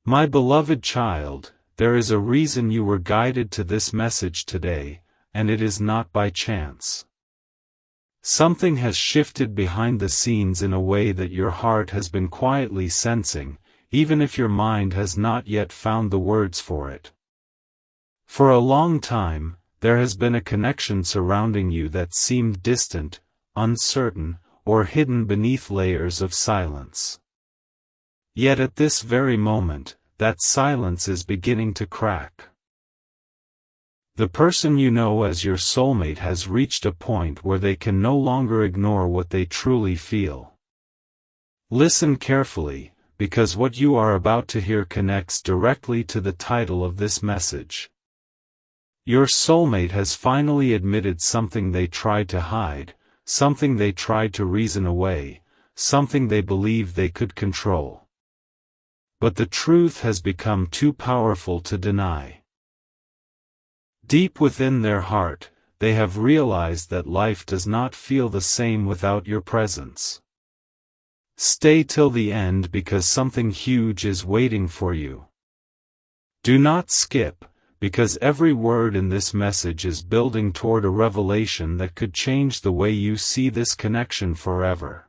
My beloved child, there is a reason you were guided to this message today, and it is not by chance. Something has shifted behind the scenes in a way that your heart has been quietly sensing, even if your mind has not yet found the words for it. For a long time, there has been a connection surrounding you that seemed distant, uncertain, or hidden beneath layers of silence. Yet at this very moment, that silence is beginning to crack. The person you know as your soulmate has reached a point where they can no longer ignore what they truly feel. Listen carefully, because what you are about to hear connects directly to the title of this message. Your soulmate has finally admitted something they tried to hide, something they tried to reason away, something they believed they could control. But the truth has become too powerful to deny. Deep within their heart, they have realized that life does not feel the same without your presence. Stay till the end because something huge is waiting for you. Do not skip, because every word in this message is building toward a revelation that could change the way you see this connection forever.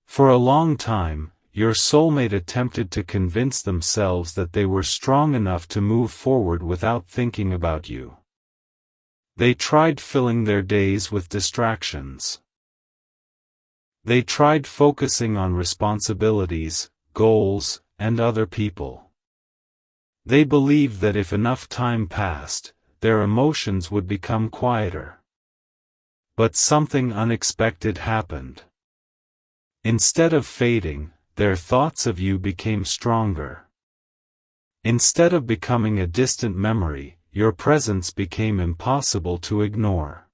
For a long time, your soulmate attempted to convince themselves that they were strong enough to move forward without thinking about you. They tried filling their days with distractions. They tried focusing on responsibilities, goals, and other people. They believed that if enough time passed, their emotions would become quieter. But something unexpected happened. Instead of fading, their thoughts of you became stronger. Instead of becoming a distant memory, your presence became impossible to ignore.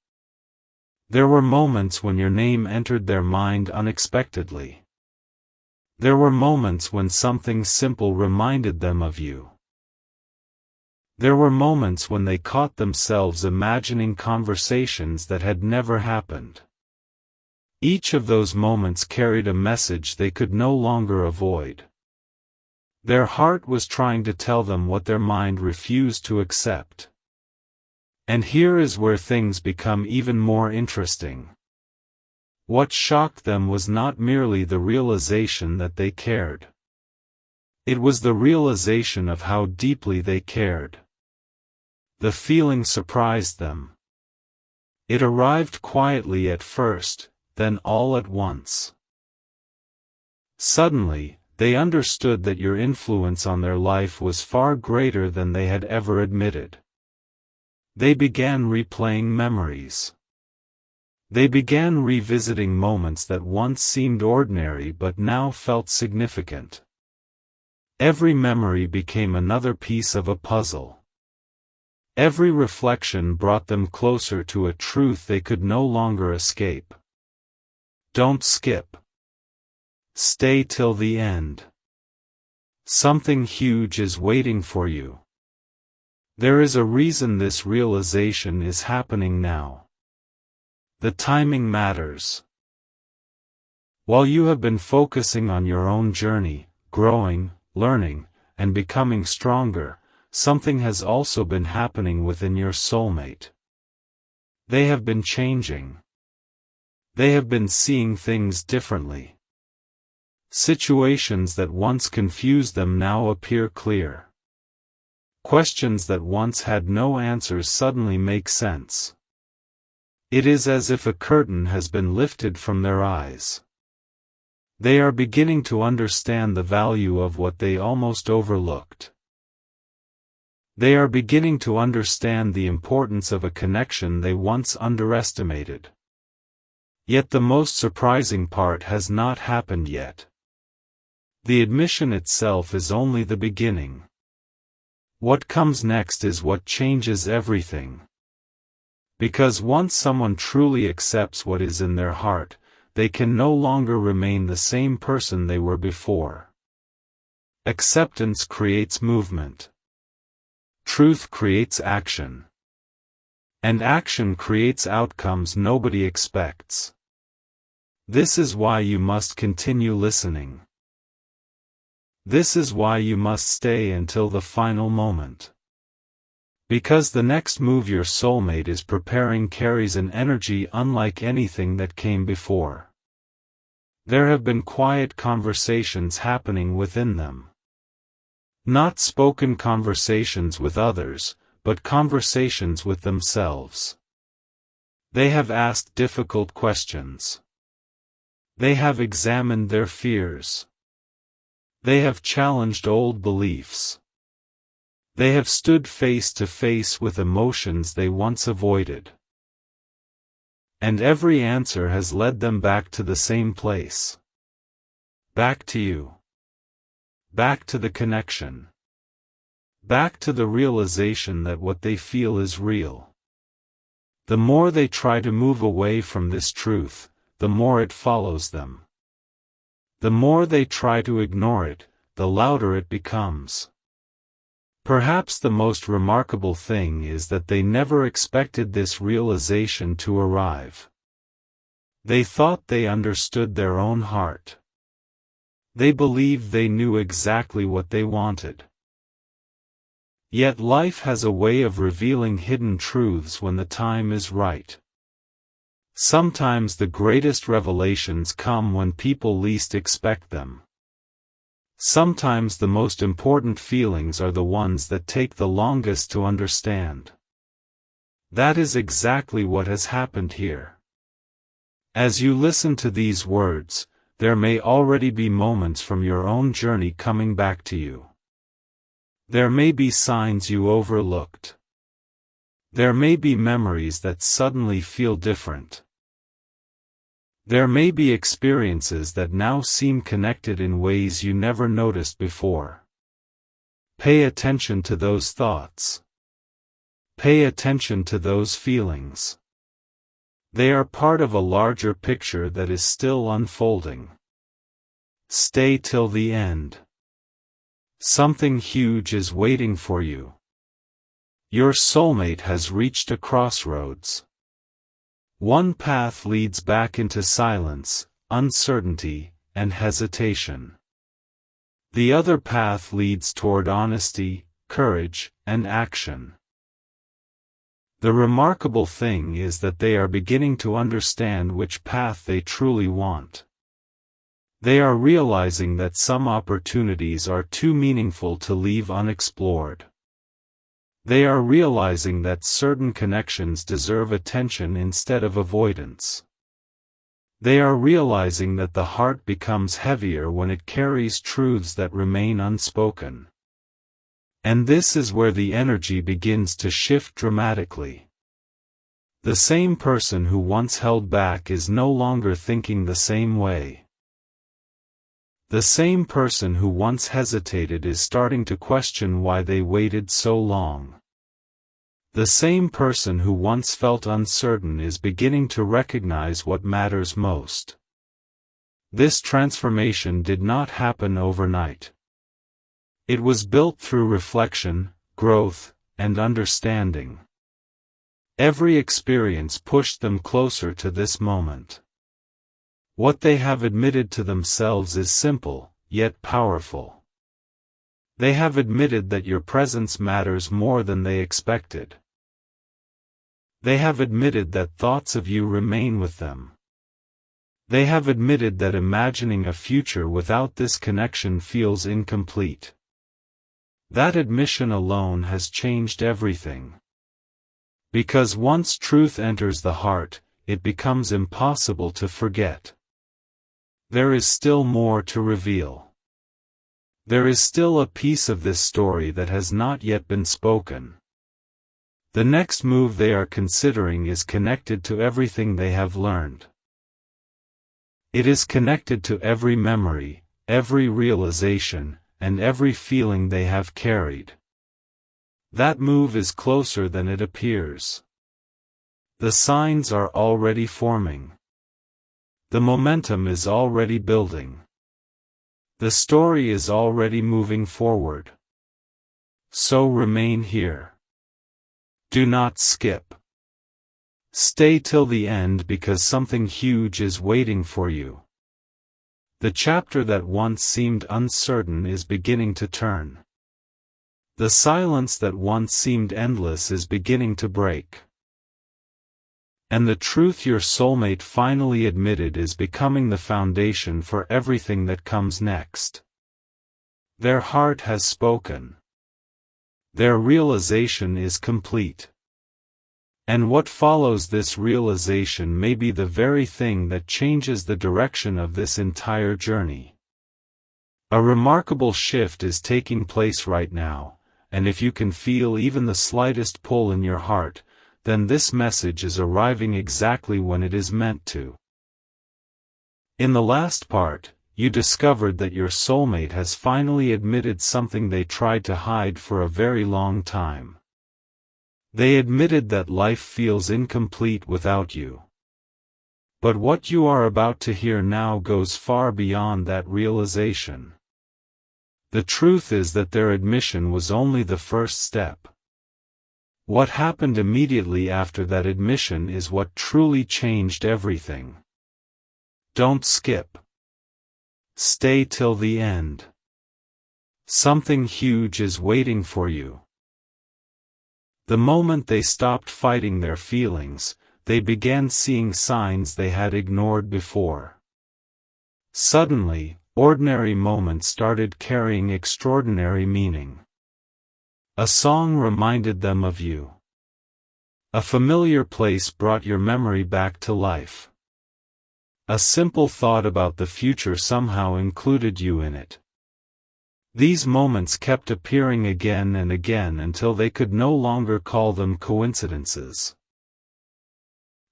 There were moments when your name entered their mind unexpectedly. There were moments when something simple reminded them of you. There were moments when they caught themselves imagining conversations that had never happened. Each of those moments carried a message they could no longer avoid. Their heart was trying to tell them what their mind refused to accept. And here is where things become even more interesting. What shocked them was not merely the realization that they cared. It was the realization of how deeply they cared. The feeling surprised them. It arrived quietly at first, then all at once. Suddenly, they understood that your influence on their life was far greater than they had ever admitted. They began replaying memories. They began revisiting moments that once seemed ordinary but now felt significant. Every memory became another piece of a puzzle. Every reflection brought them closer to a truth they could no longer escape. Don't skip. Stay till the end. Something huge is waiting for you. There is a reason this realization is happening now. The timing matters. While you have been focusing on your own journey, growing, learning, and becoming stronger, something has also been happening within your soulmate. They have been changing. They have been seeing things differently. Situations that once confused them now appear clear. Questions that once had no answers suddenly make sense. It is as if a curtain has been lifted from their eyes. They are beginning to understand the value of what they almost overlooked. They are beginning to understand the importance of a connection they once underestimated. Yet the most surprising part has not happened yet. The admission itself is only the beginning. What comes next is what changes everything. Because once someone truly accepts what is in their heart, they can no longer remain the same person they were before. Acceptance creates movement. Truth creates action. And action creates outcomes nobody expects. This is why you must continue listening. This is why you must stay until the final moment. Because the next move your soulmate is preparing carries an energy unlike anything that came before. There have been quiet conversations happening within them. Not spoken conversations with others, but conversations with themselves. They have asked difficult questions. They have examined their fears. They have challenged old beliefs. They have stood face to face with emotions they once avoided. And every answer has led them back to the same place. Back to you. Back to the connection. Back to the realization that what they feel is real. The more they try to move away from this truth, the more it follows them. The more they try to ignore it, the louder it becomes. Perhaps the most remarkable thing is that they never expected this realization to arrive. They thought they understood their own heart. They believed they knew exactly what they wanted. Yet life has a way of revealing hidden truths when the time is right. Sometimes the greatest revelations come when people least expect them. Sometimes the most important feelings are the ones that take the longest to understand. That is exactly what has happened here. As you listen to these words, there may already be moments from your own journey coming back to you. There may be signs you overlooked. There may be memories that suddenly feel different. There may be experiences that now seem connected in ways you never noticed before. Pay attention to those thoughts. Pay attention to those feelings. They are part of a larger picture that is still unfolding. Stay till the end. Something huge is waiting for you. Your soulmate has reached a crossroads. One path leads back into silence, uncertainty, and hesitation. The other path leads toward honesty, courage, and action. The remarkable thing is that they are beginning to understand which path they truly want. They are realizing that some opportunities are too meaningful to leave unexplored. They are realizing that certain connections deserve attention instead of avoidance. They are realizing that the heart becomes heavier when it carries truths that remain unspoken. And this is where the energy begins to shift dramatically. The same person who once held back is no longer thinking the same way. The same person who once hesitated is starting to question why they waited so long. The same person who once felt uncertain is beginning to recognize what matters most. This transformation did not happen overnight. It was built through reflection, growth, and understanding. Every experience pushed them closer to this moment. What they have admitted to themselves is simple, yet powerful. They have admitted that your presence matters more than they expected. They have admitted that thoughts of you remain with them. They have admitted that imagining a future without this connection feels incomplete. That admission alone has changed everything. Because once truth enters the heart, it becomes impossible to forget. There is still more to reveal. There is still a piece of this story that has not yet been spoken. The next move they are considering is connected to everything they have learned. It is connected to every memory, every realization, and every feeling they have carried. That move is closer than it appears. The signs are already forming. The momentum is already building. The story is already moving forward. So remain here. Do not skip. Stay till the end because something huge is waiting for you. The chapter that once seemed uncertain is beginning to turn. The silence that once seemed endless is beginning to break. And the truth your soulmate finally admitted is becoming the foundation for everything that comes next. Their heart has spoken. Their realization is complete. And what follows this realization may be the very thing that changes the direction of this entire journey. A remarkable shift is taking place right now, and if you can feel even the slightest pull in your heart, then this message is arriving exactly when it is meant to. In the last part, you discovered that your soulmate has finally admitted something they tried to hide for a very long time. They admitted that life feels incomplete without you. But what you are about to hear now goes far beyond that realization. The truth is that their admission was only the first step. What happened immediately after that admission is what truly changed everything. Don't skip. Stay till the end. Something huge is waiting for you. The moment they stopped fighting their feelings, they began seeing signs they had ignored before. Suddenly, ordinary moments started carrying extraordinary meaning. A song reminded them of you. A familiar place brought your memory back to life. A simple thought about the future somehow included you in it. These moments kept appearing again and again until they could no longer call them coincidences.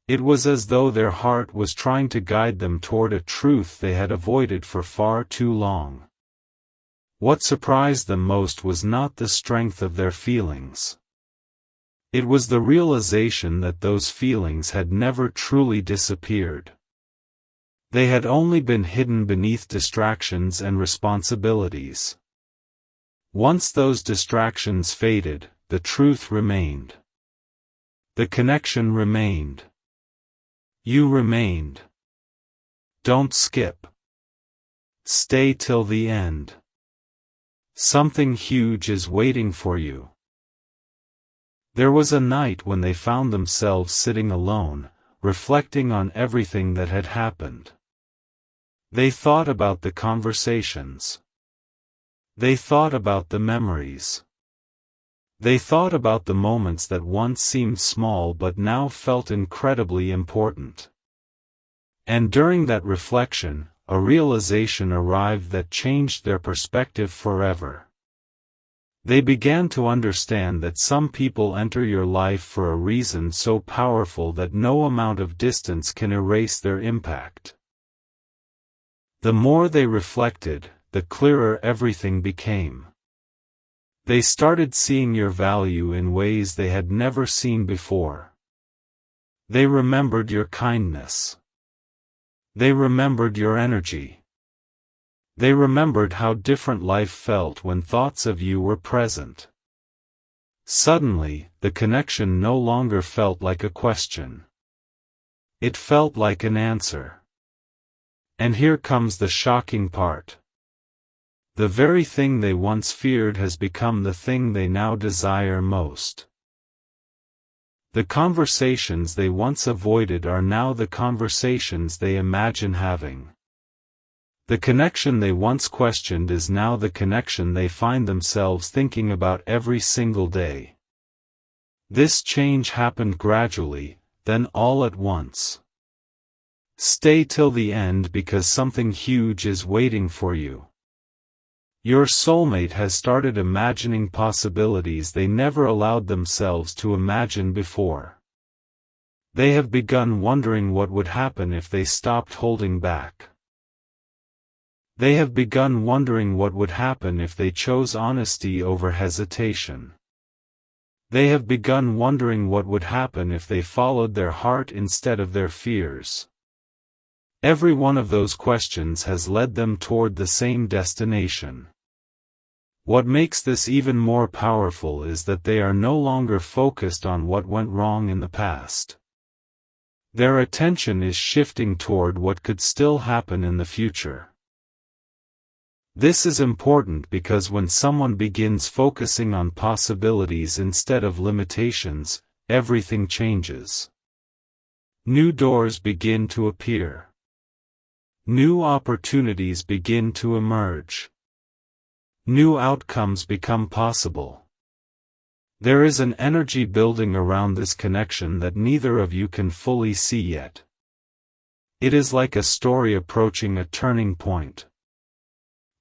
It was as though their heart was trying to guide them toward a truth they had avoided for far too long. What surprised them most was not the strength of their feelings. It was the realization that those feelings had never truly disappeared. They had only been hidden beneath distractions and responsibilities. Once those distractions faded, the truth remained. The connection remained. You remained. Don't skip. Stay till the end. Something huge is waiting for you. There was a night when they found themselves sitting alone, reflecting on everything that had happened. They thought about the conversations. They thought about the memories. They thought about the moments that once seemed small but now felt incredibly important. And during that reflection, a realization arrived that changed their perspective forever. They began to understand that some people enter your life for a reason so powerful that no amount of distance can erase their impact. The more they reflected, the clearer everything became. They started seeing your value in ways they had never seen before. They remembered your kindness. They remembered your energy. They remembered how different life felt when thoughts of you were present. Suddenly, the connection no longer felt like a question. It felt like an answer. And here comes the shocking part. The very thing they once feared has become the thing they now desire most. The conversations they once avoided are now the conversations they imagine having. The connection they once questioned is now the connection they find themselves thinking about every single day. This change happened gradually, then all at once. Stay till the end because something huge is waiting for you. Your soulmate has started imagining possibilities they never allowed themselves to imagine before. They have begun wondering what would happen if they stopped holding back. They have begun wondering what would happen if they chose honesty over hesitation. They have begun wondering what would happen if they followed their heart instead of their fears. Every one of those questions has led them toward the same destination. What makes this even more powerful is that they are no longer focused on what went wrong in the past. Their attention is shifting toward what could still happen in the future. This is important because when someone begins focusing on possibilities instead of limitations, everything changes. New doors begin to appear. New opportunities begin to emerge. New outcomes become possible. There is an energy building around this connection that neither of you can fully see yet. It is like a story approaching a turning point.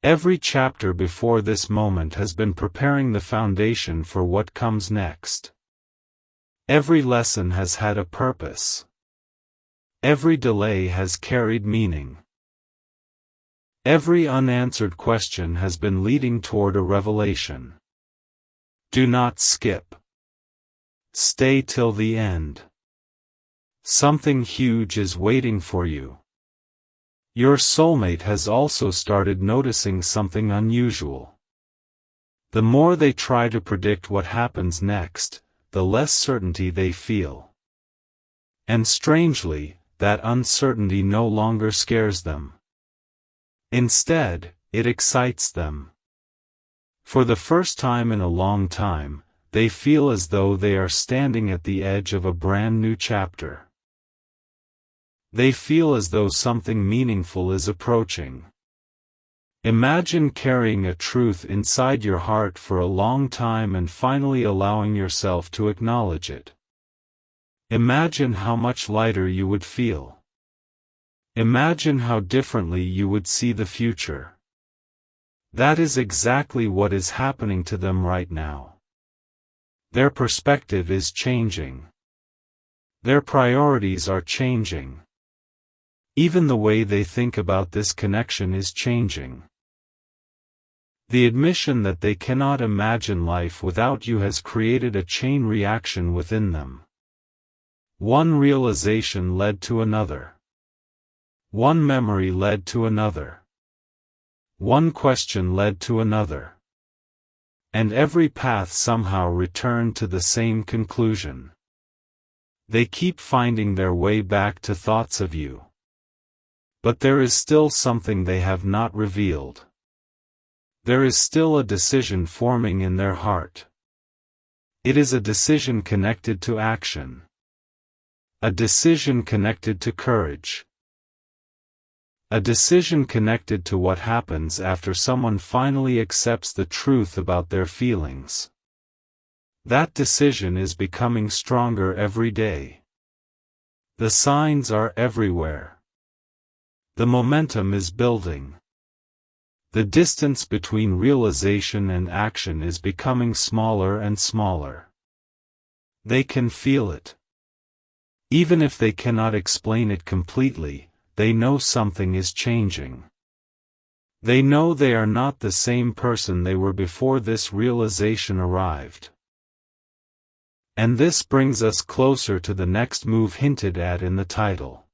Every chapter before this moment has been preparing the foundation for what comes next. Every lesson has had a purpose. Every delay has carried meaning. Every unanswered question has been leading toward a revelation. Do not skip. Stay till the end. Something huge is waiting for you. Your soulmate has also started noticing something unusual. The more they try to predict what happens next, the less certainty they feel. And strangely, that uncertainty no longer scares them. Instead, it excites them. For the first time in a long time, they feel as though they are standing at the edge of a brand new chapter. They feel as though something meaningful is approaching. Imagine carrying a truth inside your heart for a long time and finally allowing yourself to acknowledge it. Imagine how much lighter you would feel. Imagine how differently you would see the future. That is exactly what is happening to them right now. Their perspective is changing. Their priorities are changing. Even the way they think about this connection is changing. The admission that they cannot imagine life without you has created a chain reaction within them. One realization led to another. One memory led to another. One question led to another. And every path somehow returned to the same conclusion. They keep finding their way back to thoughts of you. But there is still something they have not revealed. There is still a decision forming in their heart. It is a decision connected to action. A decision connected to courage. A decision connected to what happens after someone finally accepts the truth about their feelings. That decision is becoming stronger every day. The signs are everywhere. The momentum is building. The distance between realization and action is becoming smaller and smaller. They can feel it. Even if they cannot explain it completely, they know something is changing. They know they are not the same person they were before this realization arrived. And this brings us closer to the next move hinted at in the title.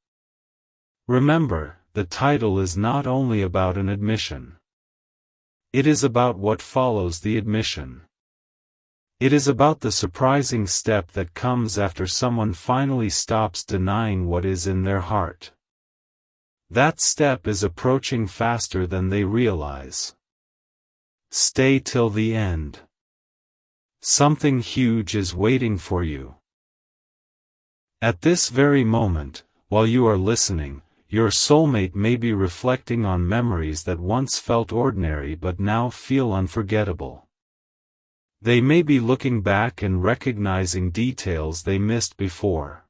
Remember, the title is not only about an admission. It is about what follows the admission. It is about the surprising step that comes after someone finally stops denying what is in their heart. That step is approaching faster than they realize. Stay till the end. Something huge is waiting for you. At this very moment, while you are listening, your soulmate may be reflecting on memories that once felt ordinary but now feel unforgettable. They may be looking back and recognizing details they missed before.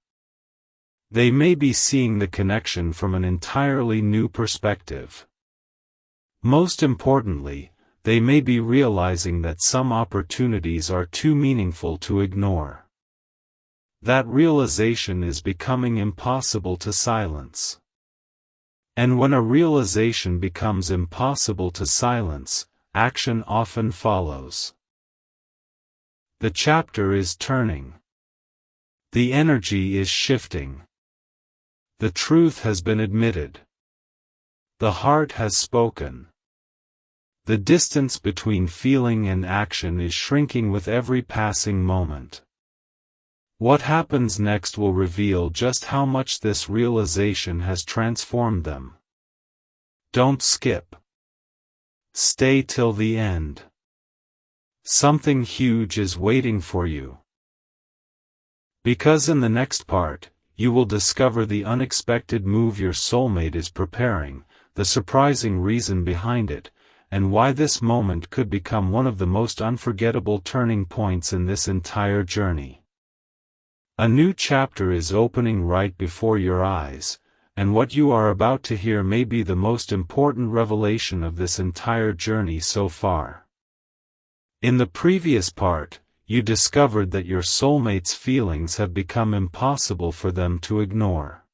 They may be seeing the connection from an entirely new perspective. Most importantly, they may be realizing that some opportunities are too meaningful to ignore. That realization is becoming impossible to silence. And when a realization becomes impossible to silence, action often follows. The chapter is turning. The energy is shifting. The truth has been admitted. The heart has spoken. The distance between feeling and action is shrinking with every passing moment. What happens next will reveal just how much this realization has transformed them. Don't skip. Stay till the end. Something huge is waiting for you. Because in the next part, you will discover the unexpected move your soulmate is preparing, the surprising reason behind it, and why this moment could become one of the most unforgettable turning points in this entire journey. A new chapter is opening right before your eyes, and what you are about to hear may be the most important revelation of this entire journey so far. In the previous part, you discovered that your soulmate's feelings have become impossible for them to ignore.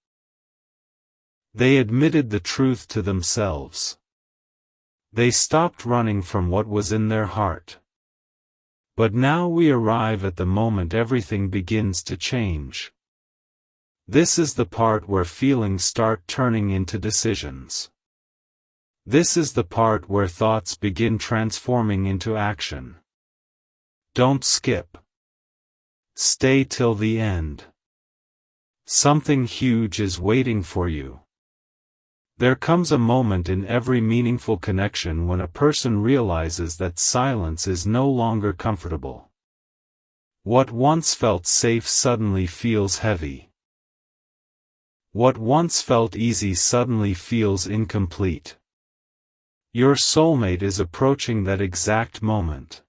They admitted the truth to themselves. They stopped running from what was in their heart. But now we arrive at the moment everything begins to change. This is the part where feelings start turning into decisions. This is the part where thoughts begin transforming into action. Don't skip. Stay till the end. Something huge is waiting for you. There comes a moment in every meaningful connection when a person realizes that silence is no longer comfortable. What once felt safe suddenly feels heavy. What once felt easy suddenly feels incomplete. Your soulmate is approaching that exact moment.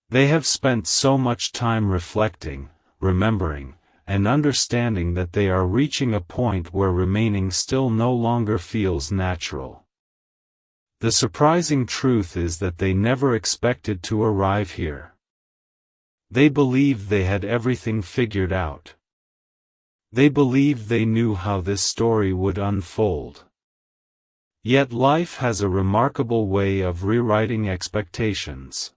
They have spent so much time reflecting, remembering, and understanding that they are reaching a point where remaining still no longer feels natural. The surprising truth is that they never expected to arrive here. They believed they had everything figured out. They believed they knew how this story would unfold. Yet life has a remarkable way of rewriting expectations.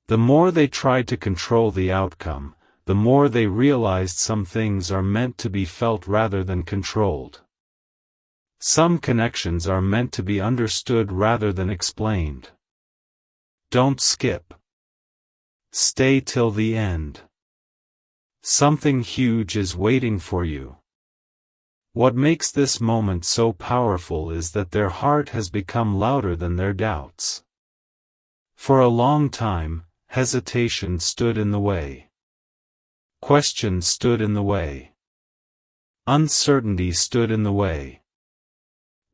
The more they tried to control the outcome, the more they realized some things are meant to be felt rather than controlled. Some connections are meant to be understood rather than explained. Don't skip. Stay till the end. Something huge is waiting for you. What makes this moment so powerful is that their heart has become louder than their doubts. For a long time, hesitation stood in the way. Questions stood in the way. Uncertainty stood in the way.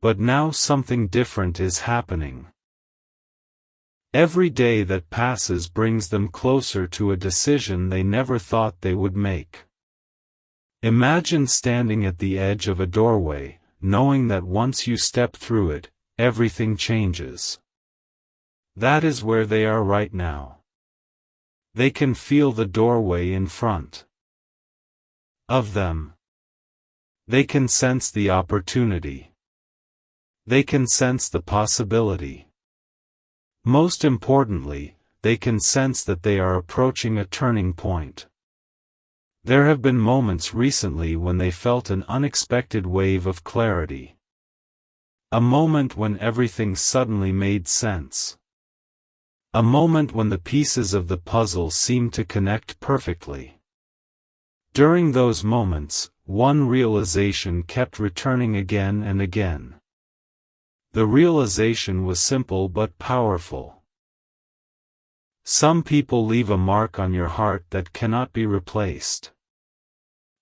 But now something different is happening. Every day that passes brings them closer to a decision they never thought they would make. Imagine standing at the edge of a doorway, knowing that once you step through it, everything changes. That is where they are right now. They can feel the doorway in front of them. They can sense the opportunity. They can sense the possibility. Most importantly, they can sense that they are approaching a turning point. There have been moments recently when they felt an unexpected wave of clarity. A moment when everything suddenly made sense. A moment when the pieces of the puzzle seemed to connect perfectly. During those moments, one realization kept returning again and again. The realization was simple but powerful. Some people leave a mark on your heart that cannot be replaced.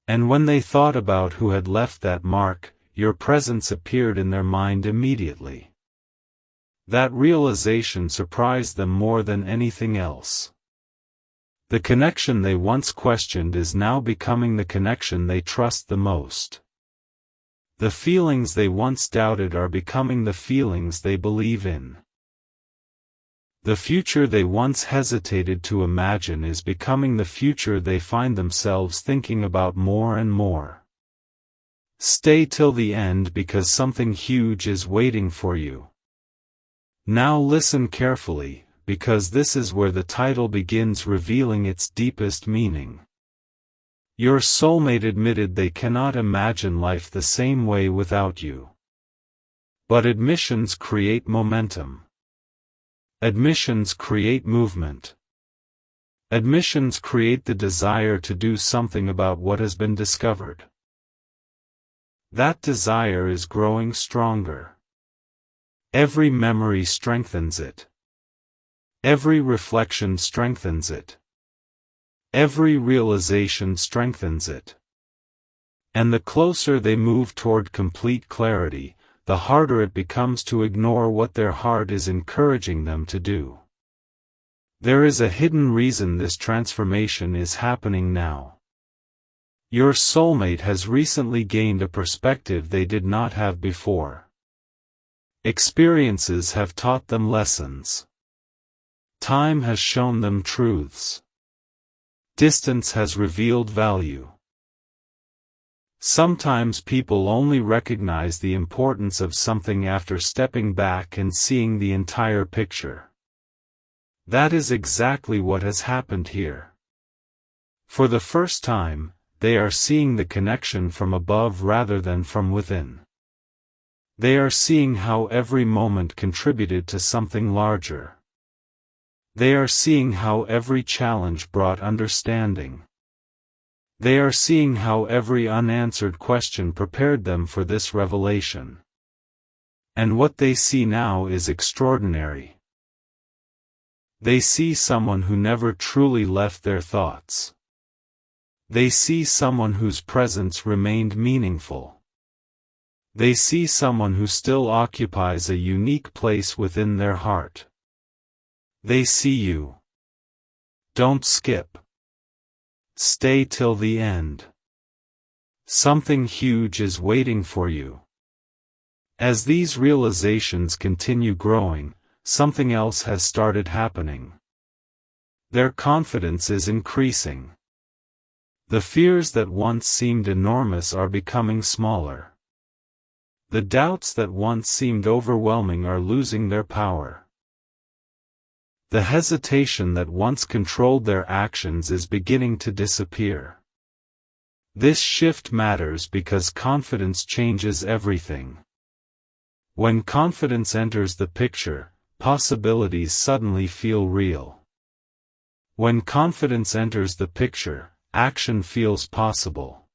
And when they thought about who had left that mark, your presence appeared in their mind immediately. That realization surprised them more than anything else. The connection they once questioned is now becoming the connection they trust the most. The feelings they once doubted are becoming the feelings they believe in. The future they once hesitated to imagine is becoming the future they find themselves thinking about more and more. Stay till the end because something huge is waiting for you. Now listen carefully, because this is where the title begins revealing its deepest meaning. Your soulmate admitted they cannot imagine life the same way without you. But admissions create momentum. Admissions create movement. Admissions create the desire to do something about what has been discovered. That desire is growing stronger. Every memory strengthens it. Every reflection strengthens it. Every realization strengthens it. And the closer they move toward complete clarity, the harder it becomes to ignore what their heart is encouraging them to do. There is a hidden reason this transformation is happening now. Your soulmate has recently gained a perspective they did not have before. Experiences have taught them lessons. Time has shown them truths. Distance has revealed value. Sometimes people only recognize the importance of something after stepping back and seeing the entire picture. That is exactly what has happened here. For the first time, they are seeing the connection from above rather than from within. They are seeing how every moment contributed to something larger. They are seeing how every challenge brought understanding. They are seeing how every unanswered question prepared them for this revelation. And what they see now is extraordinary. They see someone who never truly left their thoughts. They see someone whose presence remained meaningful. They see someone who still occupies a unique place within their heart. They see you. Don't skip. Stay till the end. Something huge is waiting for you. As these realizations continue growing, something else has started happening. Their confidence is increasing. The fears that once seemed enormous are becoming smaller. The doubts that once seemed overwhelming are losing their power. The hesitation that once controlled their actions is beginning to disappear. This shift matters because confidence changes everything. When confidence enters the picture, possibilities suddenly feel real. When confidence enters the picture, action feels possible.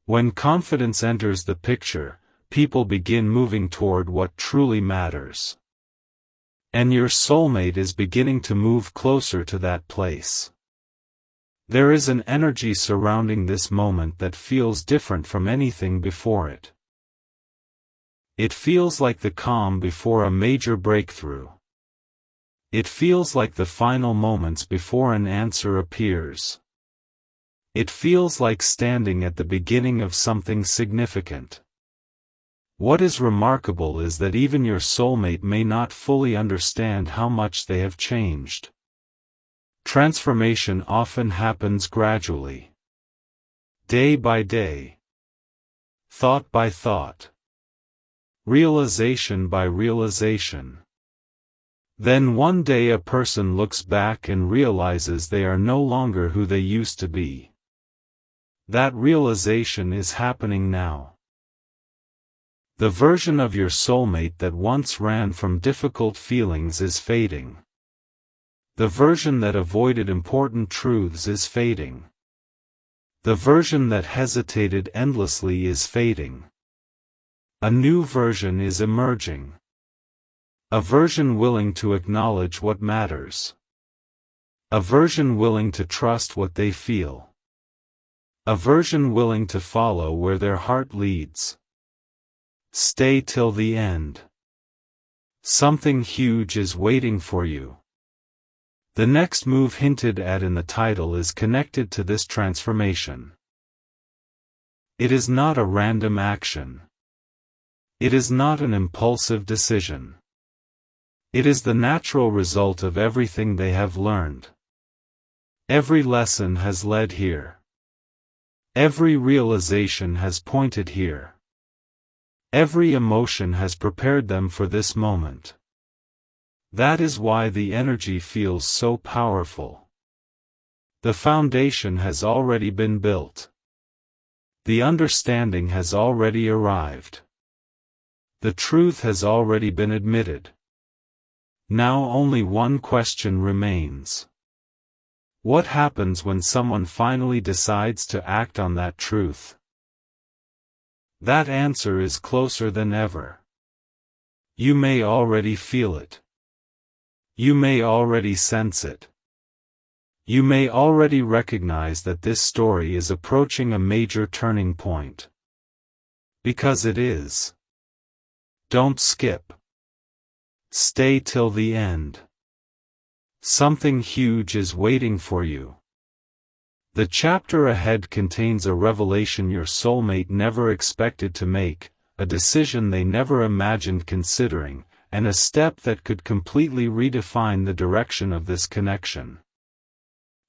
When confidence enters the picture, people begin moving toward what truly matters. And your soulmate is beginning to move closer to that place. There is an energy surrounding this moment that feels different from anything before it. It feels like the calm before a major breakthrough. It feels like the final moments before an answer appears. It feels like standing at the beginning of something significant. What is remarkable is that even your soulmate may not fully understand how much they have changed. Transformation often happens gradually. Day by day. Thought by thought. Realization by realization. Then one day a person looks back and realizes they are no longer who they used to be. That realization is happening now. The version of your soulmate that once ran from difficult feelings is fading. The version that avoided important truths is fading. The version that hesitated endlessly is fading. A new version is emerging. A version willing to acknowledge what matters. A version willing to trust what they feel. A version willing to follow where their heart leads. Stay till the end. Something huge is waiting for you. The next move hinted at in the title is connected to this transformation. It is not a random action. It is not an impulsive decision. It is the natural result of everything they have learned. Every lesson has led here. Every realization has pointed here. Every emotion has prepared them for this moment. That is why the energy feels so powerful. The foundation has already been built. The understanding has already arrived. The truth has already been admitted. Now only one question remains. What happens when someone finally decides to act on that truth? That answer is closer than ever. You may already feel it. You may already sense it. You may already recognize that this story is approaching a major turning point. Because it is. Don't skip. Stay till the end. Something huge is waiting for you. The chapter ahead contains a revelation your soulmate never expected to make, a decision they never imagined considering, and a step that could completely redefine the direction of this connection.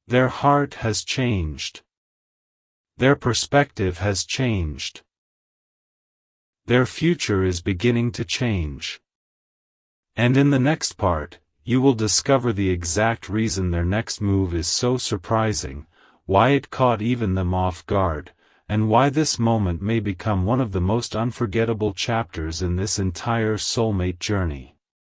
Their heart has changed. Their perspective has changed. Their future is beginning to change. And in the next part, you will discover the exact reason their next move is so surprising, why it caught even them off guard, and why this moment may become one of the most unforgettable chapters in this entire soulmate journey.